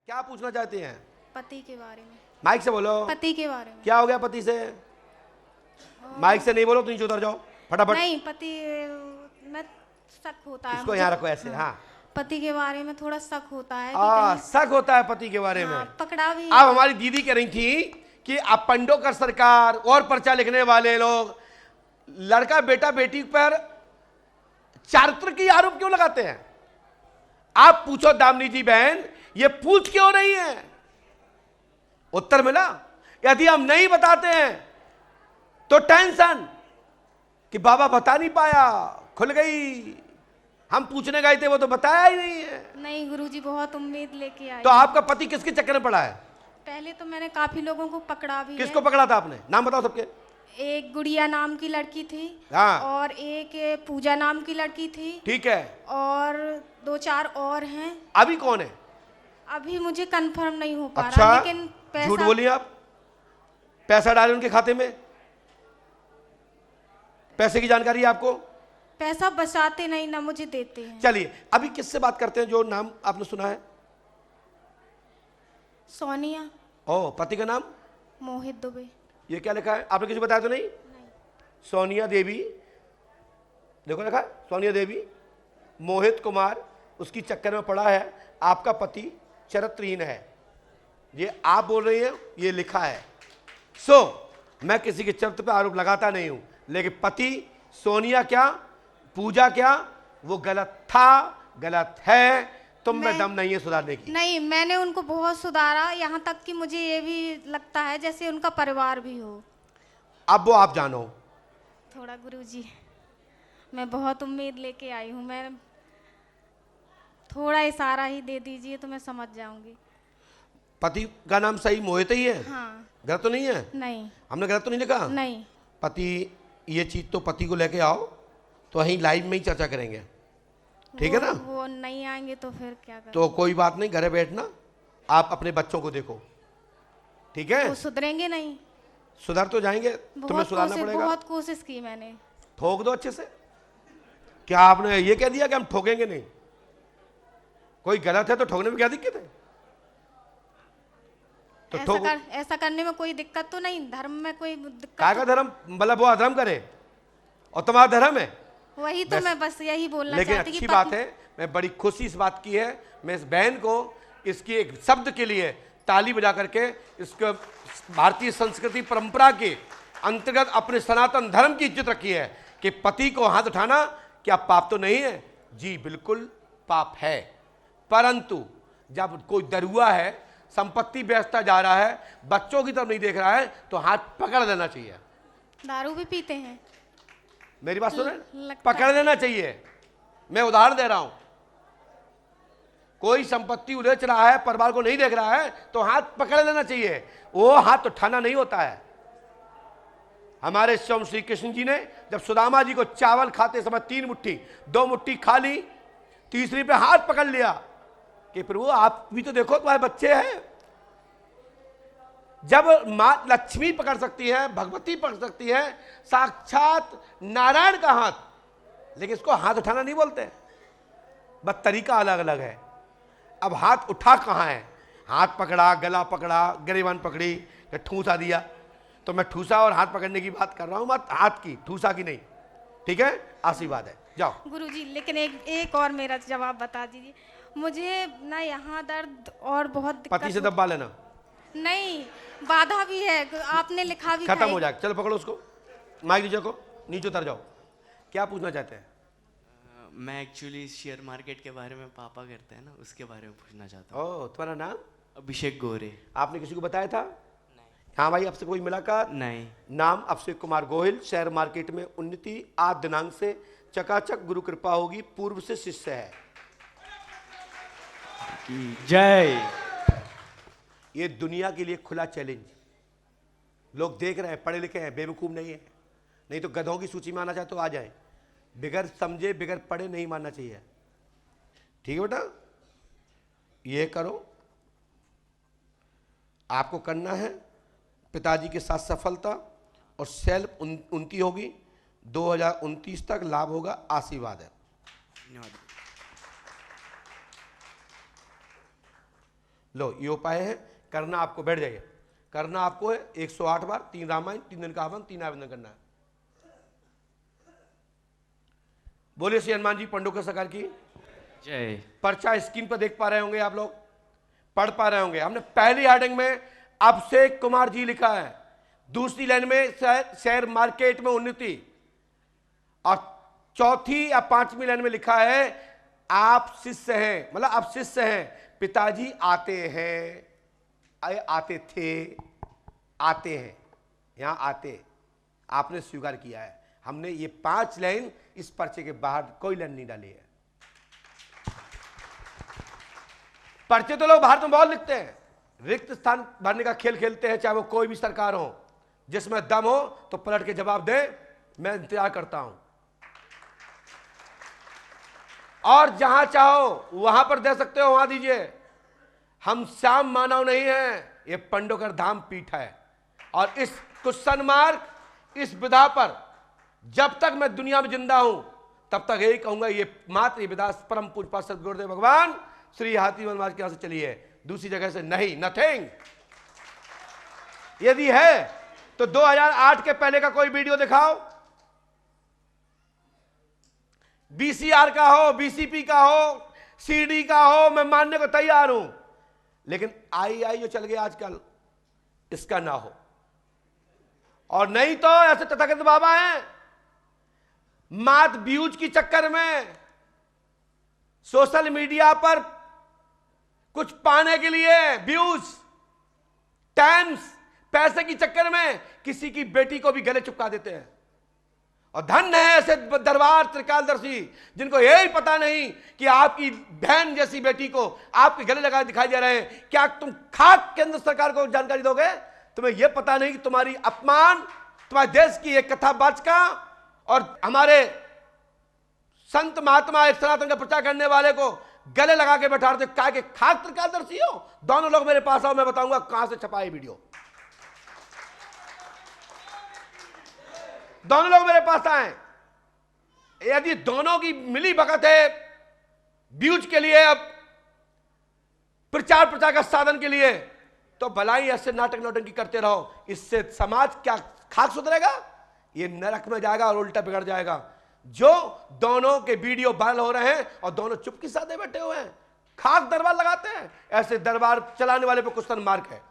क्या पूछना चाहते हैं? पति के बारे में। माइक से बोलो। पति के बारे में। क्या हो गया पति से? माइक से नहीं बोलो तो नीचे उतर जाओ फटाफट। नहीं, पति में शक होता है। इसको यहाँ रखो ऐसे। हाँ, पति के बारे में थोड़ा शक होता है कि शक होता है पति के बारे में। पकड़ा भी अब हमारी दीदी कह रही थी कि अब पंडोकर सरकार और पर्चा लिखने वाले लोग लड़का बेटा बेटी पर चारित्र की आरोप क्यों लगाते हैं? आप पूछो दामिनी जी बहन, ये पूछ क्यों रही है? उत्तर मिला। यदि हम नहीं बताते हैं तो टेंशन कि बाबा बता नहीं पाया, खुल गई। हम पूछने गए थे वो तो बताया ही नहीं है। नहीं गुरुजी, बहुत उम्मीद लेके आई। तो आपका पति किसके चक्कर में पड़ा है? पहले तो मैंने काफी लोगों को पकड़ा भी किसको है। पकड़ा था आपने? नाम बताओ सबके। एक गुड़िया नाम की लड़की थी। हाँ। और एक पूजा नाम की लड़की थी। ठीक है। और 2-4 और हैं। अभी कौन है? अभी मुझे कंफर्म नहीं हो पा अच्छा, रहा, लेकिन पैसा। झूठ बोलिए आप। पैसा डाले उनके खाते में? पैसे की जानकारी है आपको? पैसा बचाते नहीं ना मुझे देते हैं। चलिए अभी किससे बात करते हैं जो नाम आपने सुना है? सोनिया। ओ, पति का नाम? मोहित दुबे। ये क्या लिखा है? आपने किसी को बताया तो नहीं? सोनिया देवी, देखो लिखा है सोनिया देवी। मोहित कुमार उसकी चक्कर में पड़ा है। आपका पति चरित्रहीन है, ये आप बोल रही हैं, ये लिखा है। मैं किसी के चरित्र पे आरोप लगाता नहीं हूं, लेकिन पति सोनिया क्या पूजा क्या वो गलत था, गलत है। तुम में दम नहीं है सुधारने की। नहीं, मैंने उनको बहुत सुधारा, यहाँ तक कि मुझे ये भी लगता है जैसे उनका परिवार भी हो। अब वो आप जानो। थोड़ा गुरुजी, मैं बहुत उम्मीद लेके आई हूँ। मैं थोड़ा इशारा ही दे दीजिए तो मैं समझ जाऊंगी। पति का नाम सही मोहित ही है? हाँ। गलत तो नहीं है? नहीं। हमने गलत तो नहीं लिखा? नहीं। पति, ये चीज तो पति को लेके आओ तो वहीं लाइव में ही चर्चा करेंगे, ठीक है ना? वो नहीं आएंगे तो फिर क्या करें? तो कोई बात नहीं, घरे बैठना, आप अपने बच्चों को देखो, ठीक है? वो सुधरेंगे नहीं। सुधर तो जाएंगे, तुम्हें सुधारना पड़ेगा। बहुत कोशिश की मैंने। ठोक दो अच्छे से। क्या आपने ये कह दिया कि हम ठोकेंगे नहीं? कोई गलत है तो ठोकने में क्या दिक्कत है? तो ऐसा करने में कोई दिक्कत तो नहीं? धर्म में कोई दिक्कत? काय का धर्म? मतलब वो अधर्म करे और तुम्हारा धर्म है? वही तो मैं बस यही बोलना लेकिन चाहती। अच्छी बात है, मैं बड़ी खुशी इस बात की है, मैं इस बहन को इसकी एक शब्द के लिए ताली बजा करके इसको भारतीय संस्कृति परंपरा के अंतर्गत अपने सनातन धर्म की इज्जत रखी है कि पति को हाथ उठाना क्या पाप तो नहीं है? जी बिल्कुल पाप है, परंतु जब कोई दरुआ है, संपत्ति बेचता जा रहा है, बच्चों की तरफ नहीं देख रहा है, तो हाथ पकड़ लेना चाहिए। दारू भी पीते हैं? मेरी बात सुने, पकड़ लेना चाहिए। मैं उदाहरण दे रहा हूं। कोई संपत्ति उलेच रहा है, परिवार को नहीं देख रहा है, तो हाथ पकड़ लेना चाहिए, वो हाथ उठाना नहीं होता है। हमारे स्वयं श्री कृष्ण जी ने जब सुदामा जी को चावल खाते समय 3 मुट्ठी 2 मुट्ठी खा ली, तीसरी पे हाथ पकड़ लिया कि प्रभु आप भी तो देखो, तुम्हारे बच्चे हैं। जब मां लक्ष्मी पकड़ सकती है, भगवती पकड़ सकती है, साक्षात नारायण का हाथ, लेकिन इसको हाथ उठाना नहीं बोलते, बस तरीका अलग अलग है। अब हाथ उठा कहां है? हाथ पकड़ा, गला पकड़ा, गिरेबान पकड़ी, ठूसा दिया। तो मैं ठूसा और हाथ पकड़ने की बात कर रहा हूं, मत हाथ की, ठूसा की नहीं, ठीक है? आशीर्वाद है, जाओ। गुरुजी, लेकिन एक और मेरा जवाब बता दीजिए। मुझे ना यहाँ दर्द और बहुत दिक्कत। पति से दबा लेना नहीं, बाधा भी है, आपने लिखा भी खत्म हो जाएगा। चलो पकड़ो उसको, माइक नीचे को, नीचे उतर जाओ। क्या पूछना चाहते हैं? मैं एक्चुअली शेयर मार्केट के बारे में, पापा करते हैं ना, उसके बारे में पूछना चाहता हूँ। ओह, तुम्हारा नाम? अभिषेक गोरे। आपने किसी को बताया था? नहीं। हाँ भाई, आपसे कोई मुलाकात? नहीं। नाम अभिषेक कुमार गोहिल, शेयर मार्केट में उन्नति, आज दिनांक से चकाचक, गुरु कृपा होगी, पूर्व से शिष्य है। जय। ये दुनिया के लिए खुला चैलेंज। लोग देख रहे हैं, पढ़े लिखे हैं, बेवकूफ नहीं है, नहीं तो गधों की सूची में आना चाहे तो आ जाए। बिगर समझे, बिगर पढ़े नहीं मानना चाहिए, ठीक है बेटा? ये करो, आपको करना है। पिताजी के साथ सफलता और सेल्फ उन्नति होगी। 2029 तक लाभ होगा, आशीर्वाद है। धन्यवाद। लो ये उपाय है, करना आपको, बैठ जाइए, करना आपको है 108 बार, 3 रामायण, 3 दिन का हवन, 3 आवेदन करना है। बोलिए श्री हनुमान जी पंडोकर सरकार की जय। पर्चा स्क्रीन पर देख पा रहे होंगे, आप लोग पढ़ पा रहे होंगे। हमने पहली हेडिंग में अभिषेक कुमार जी लिखा है, दूसरी लाइन में शेयर मार्केट में उन्नति, और चौथी या पांचवी लाइन में लिखा है आप शिष्य हैं, मतलब आप शिष्य हैं, पिताजी आते हैं, आते थे, आते हैं, यहां आते, आपने स्वीकार किया है। हमने ये 5 लाइन इस पर्चे के बाहर कोई लाइन नहीं डाली है। पर्चे तो लोग बाहर तो बहुत लिखते हैं, रिक्त स्थान भरने का खेल खेलते हैं, चाहे वो कोई भी सरकार हो, जिसमें दम हो तो पलट के जवाब दे, मैं इंतजार करता हूं। और जहां चाहो वहां पर दे सकते हो, वहां दीजिए। हम श्याम मानव नहीं है, ये पंडोकर धाम पीठ है। और इस क्वेश्चन मार्क, इस विधा पर जब तक मैं दुनिया में जिंदा हूं तब तक यही कहूंगा, ये मात्र ये विधा परम पूज्य पाद सद्गुरुदेव भगवान श्री हाथीमल महाराज के यहां से चली है, दूसरी जगह से नहीं, नथिंग। यदि है तो 2008 के पहले का कोई वीडियो दिखाओ, बीसीआर का हो, बीसीपी का हो, सीडी का हो, मैं मानने को तैयार हूं, लेकिन आई जो चल गया आजकल, इसका ना हो। और नहीं तो ऐसे तथागत बाबा हैं, मात व्यूज की चक्कर में सोशल मीडिया पर कुछ पाने के लिए, व्यूज, टाइम्स, पैसे की चक्कर में किसी की बेटी को भी गले चिपका देते हैं। और धन है ऐसे दरबार त्रिकालदर्शी जिनको यही पता नहीं कि आपकी बहन जैसी बेटी को आपके गले लगा दिखाई दे रहे हैं। क्या तुम खाक केंद्र सरकार को जानकारी दोगे? तुम्हें यह पता नहीं कि तुम्हारी अपमान, तुम्हारे देश की एक कथा वाचका और हमारे संत महात्मा एक सनातन का प्रचार करने वाले को गले लगा के बैठा देते, क्या के खाक त्रिकालदर्शी हो? दोनों लोग मेरे पास आओ, मैं बताऊंगा कहां से छपा है वीडियो। दोनों लोग मेरे पास आए। यदि दोनों की मिली भगत है व्यूज के लिए, अब प्रचार का साधन के लिए, तो भलाई ऐसे नाटक नौटंकी करते रहो। इससे समाज क्या खाक सुधरेगा? ये नरक में जाएगा और उल्टा बिगड़ जाएगा। जो दोनों के वीडियो वायरल हो रहे हैं और दोनों चुपके साधे बैठे हुए हैं, खाक दरबार लगाते हैं, ऐसे दरबार चलाने वाले पे क्वेश्चन मार्क है।